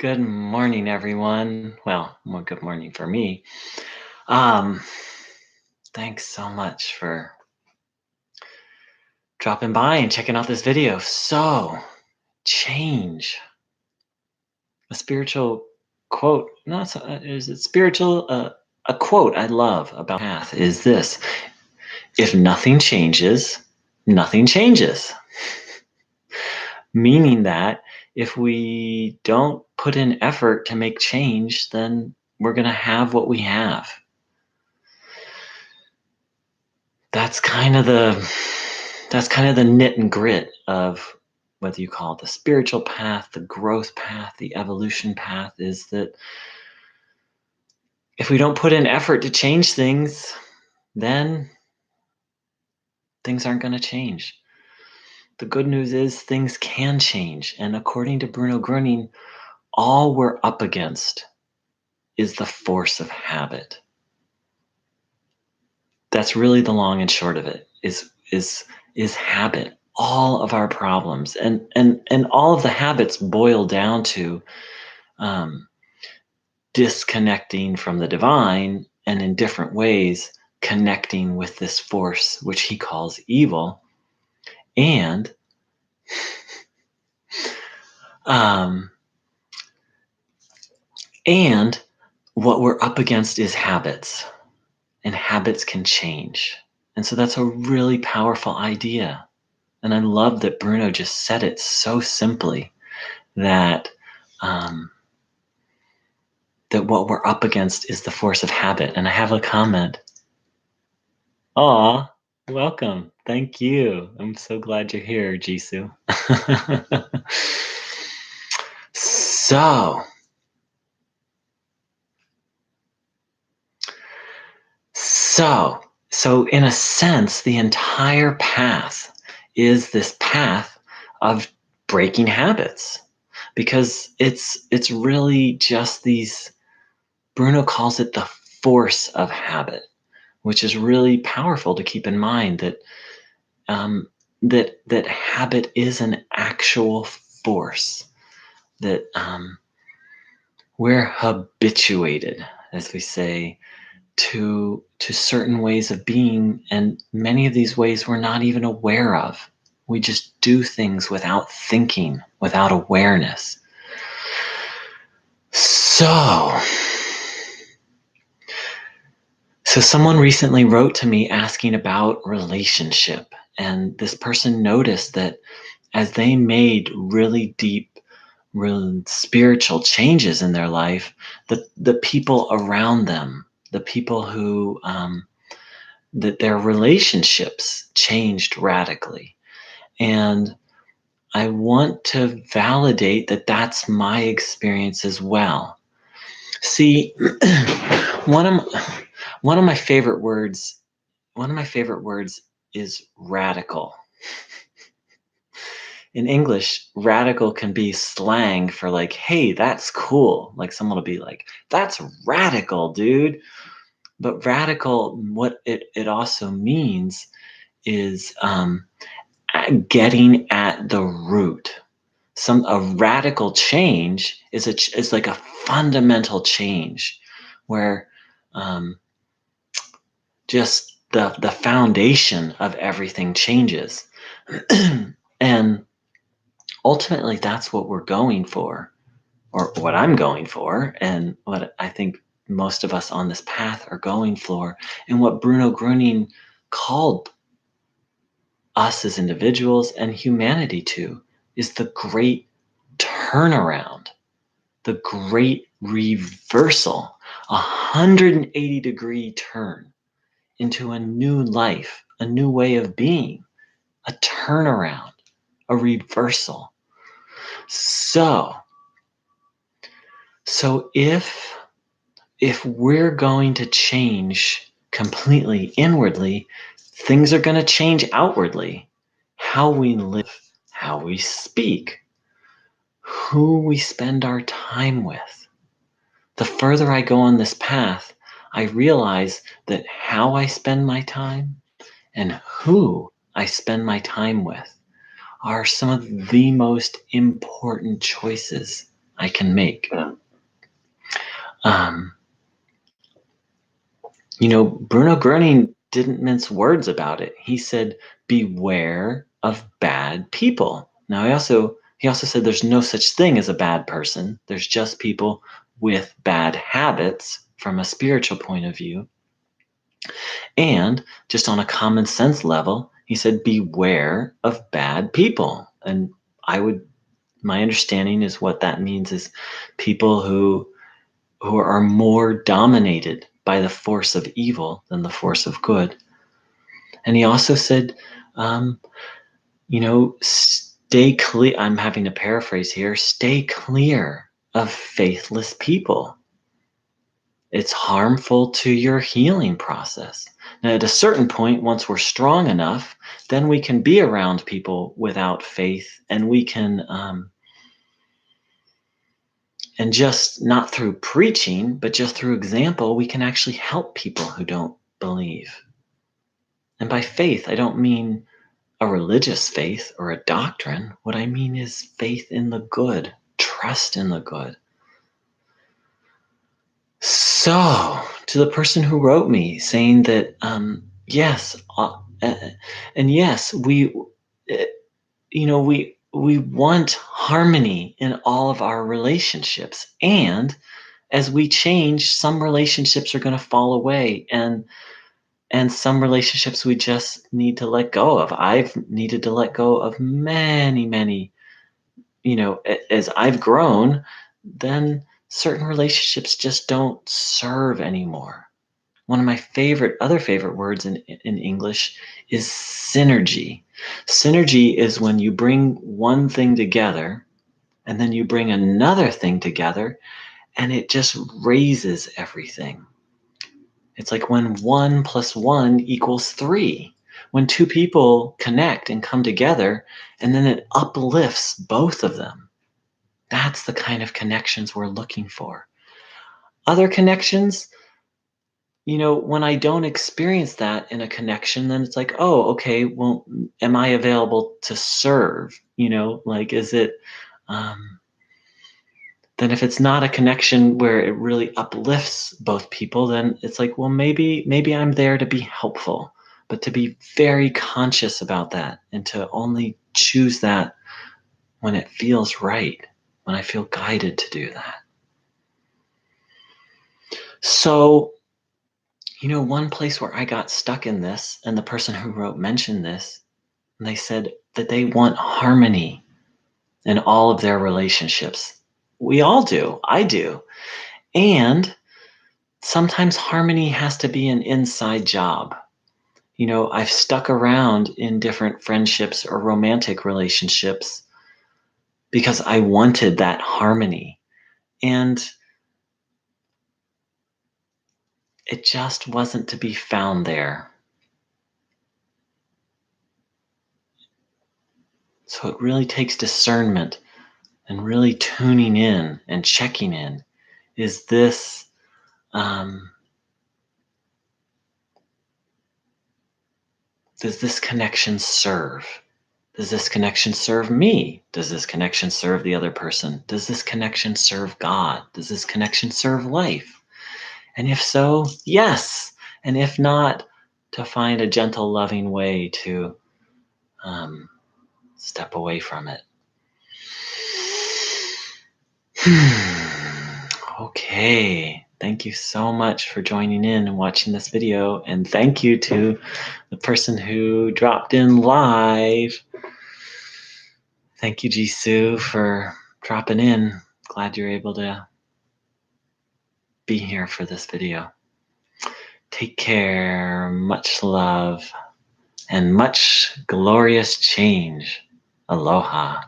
Good morning, everyone. Well, good morning for me. Um, Thanks so much for dropping by and checking out this video. So, change. A spiritual quote. No, is it spiritual? A quote I love about path is this: if nothing changes, nothing changes. Meaning that if we don't put in effort to make change, then we're going to have what we have. that's kind of the that's kind of the knit and grit of whether you call it the spiritual path, the growth path, the evolution path, is that if we don't put in effort to change things, then things aren't going to change. The good news is things can change. And according to Bruno Gröning, all we're up against is the force of habit. That's really the long and short of it, is habit. All of our problems and all of the habits boil down to um, disconnecting from the divine, and in different ways connecting with this force which he calls evil. And um, and what we're up against is habits, and habits can change. And so that's a really powerful idea. And I love that Bruno just said it so simply, that um, that what we're up against is the force of habit. And I have a comment. Aw, welcome. Thank you. I'm so glad you're here, Jisoo. so, so, so in a sense, the entire path is this path of breaking habits, because it's really just these. Bruno calls it the force of habit, which is really powerful to keep in mind, that that habit is an actual force, that we're habituated, as we say, to certain ways of being, and many of these ways we're not even aware of. We just do things without thinking, without awareness. So someone recently wrote to me asking about relationship, and this person noticed that as they made really deep, real spiritual changes in their life, the people around them, the people who that their relationships changed radically. And I want to validate that that's my experience as well. See, one of one of my favorite words is radical. In English, radical can be slang for like, hey, that's cool. Like someone will be like, that's radical, dude. But radical, what it also means is getting at the root. A radical change is like a fundamental change, where um, just the foundation of everything changes. And ultimately, that's what we're going for, or what I'm going for, and what I think most of us on this path are going for, and what Bruno Gröning called us as individuals and humanity to, is the great turnaround, the great reversal, 180-degree turn into a new life, a new way of being, a turnaround, a reversal. So if we're going to change completely inwardly, things are going to change outwardly. How we live, how we speak, who we spend our time with. The further I go on this path, I realize that how I spend my time and who I spend my time with are some of the most important choices I can make. Bruno Gröning didn't mince words about it. He said, beware of bad people. Now, he also said there's no such thing as a bad person. There's just people with bad habits from a spiritual point of view. And just on a common sense level, he said, beware of bad people. And my understanding is what that means is people who are more dominated by the force of evil than the force of good. And he also said, stay clear. I'm having to paraphrase here. Stay clear of faithless people. It's harmful to your healing process. Now, at a certain point, once we're strong enough, then we can be around people without faith, and we can, and just not through preaching, but just through example, we can actually help people who don't believe. And by faith, I don't mean a religious faith or a doctrine. What I mean is faith in the good, trust in the good. So, to the person who wrote me saying that, yes, and yes, we want harmony in all of our relationships. And as we change, some relationships are going to fall away, and some relationships we just need to let go of. I've needed to let go of many, many, as I've grown, then certain relationships just don't serve anymore. One of my other favorite words in English is synergy. Synergy is when you bring one thing together and then you bring another thing together and it just raises everything. It's like when 1 + 1 = 3. When two people connect and come together, and then it uplifts both of them. That's the kind of connections we're looking for. Other connections, when I don't experience that in a connection, then it's like, oh, okay, well, am I available to serve? Is it, then if it's not a connection where it really uplifts both people, then it's like, well, maybe I'm there to be helpful, but to be very conscious about that and to only choose that when it feels right, when I feel guided to do that. So, one place where I got stuck in this, and the person who wrote mentioned this, and they said that they want harmony in all of their relationships. We all do. I do. And sometimes harmony has to be an inside job. I've stuck around in different friendships or romantic relationships because I wanted that harmony. And it just wasn't to be found there. So it really takes discernment and really tuning in and checking in. Is this, does this connection serve? Does this connection serve me? Does this connection serve the other person? Does this connection serve God? Does this connection serve life? And if so, yes. And if not, to find a gentle, loving way to step away from it. Okay. Thank you so much for joining in and watching this video. And thank you to the person who dropped in live. Thank you, Jisoo, for dropping in. Glad you're able to be here for this video. Take care, much love, and much glorious change. Aloha.